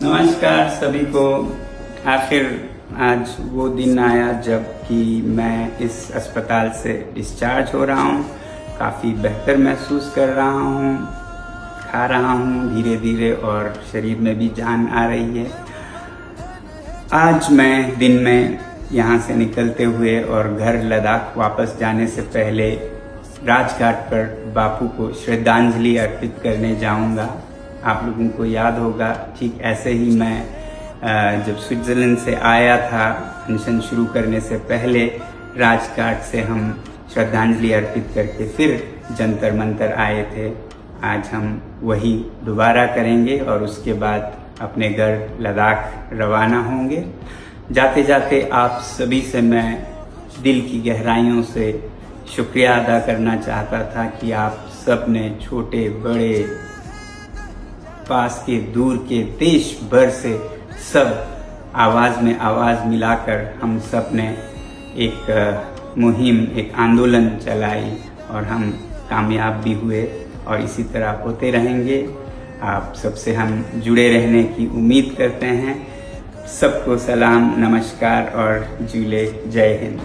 नमस्कार सभी को। आखिर आज वो दिन आया जब कि मैं इस अस्पताल से डिस्चार्ज हो रहा हूँ। काफ़ी बेहतर महसूस कर रहा हूँ, खा रहा हूँ धीरे धीरे और शरीर में भी जान आ रही है। आज मैं दिन में यहाँ से निकलते हुए और घर लद्दाख वापस जाने से पहले राजघाट पर बापू को श्रद्धांजलि अर्पित करने जाऊँगा। आप लोगों को याद होगा, ठीक ऐसे ही मैं जब स्विट्ज़रलैंड से आया था अनशन शुरू करने से पहले राजघाट से हम श्रद्धांजलि अर्पित करके फिर जंतर मंतर आए थे। आज हम वही दोबारा करेंगे और उसके बाद अपने घर लद्दाख रवाना होंगे। जाते जाते आप सभी से मैं दिल की गहराइयों से शुक्रिया अदा करना चाहता था कि आप सब ने, छोटे बड़े, पास के दूर के, देश भर से सब आवाज़ में आवाज़ मिलाकर हम सब ने एक मुहिम, एक आंदोलन चलाई और हम कामयाब भी हुए और इसी तरह होते रहेंगे। आप सबसे हम जुड़े रहने की उम्मीद करते हैं। सबको सलाम, नमस्कार और जूले, जय हिंद।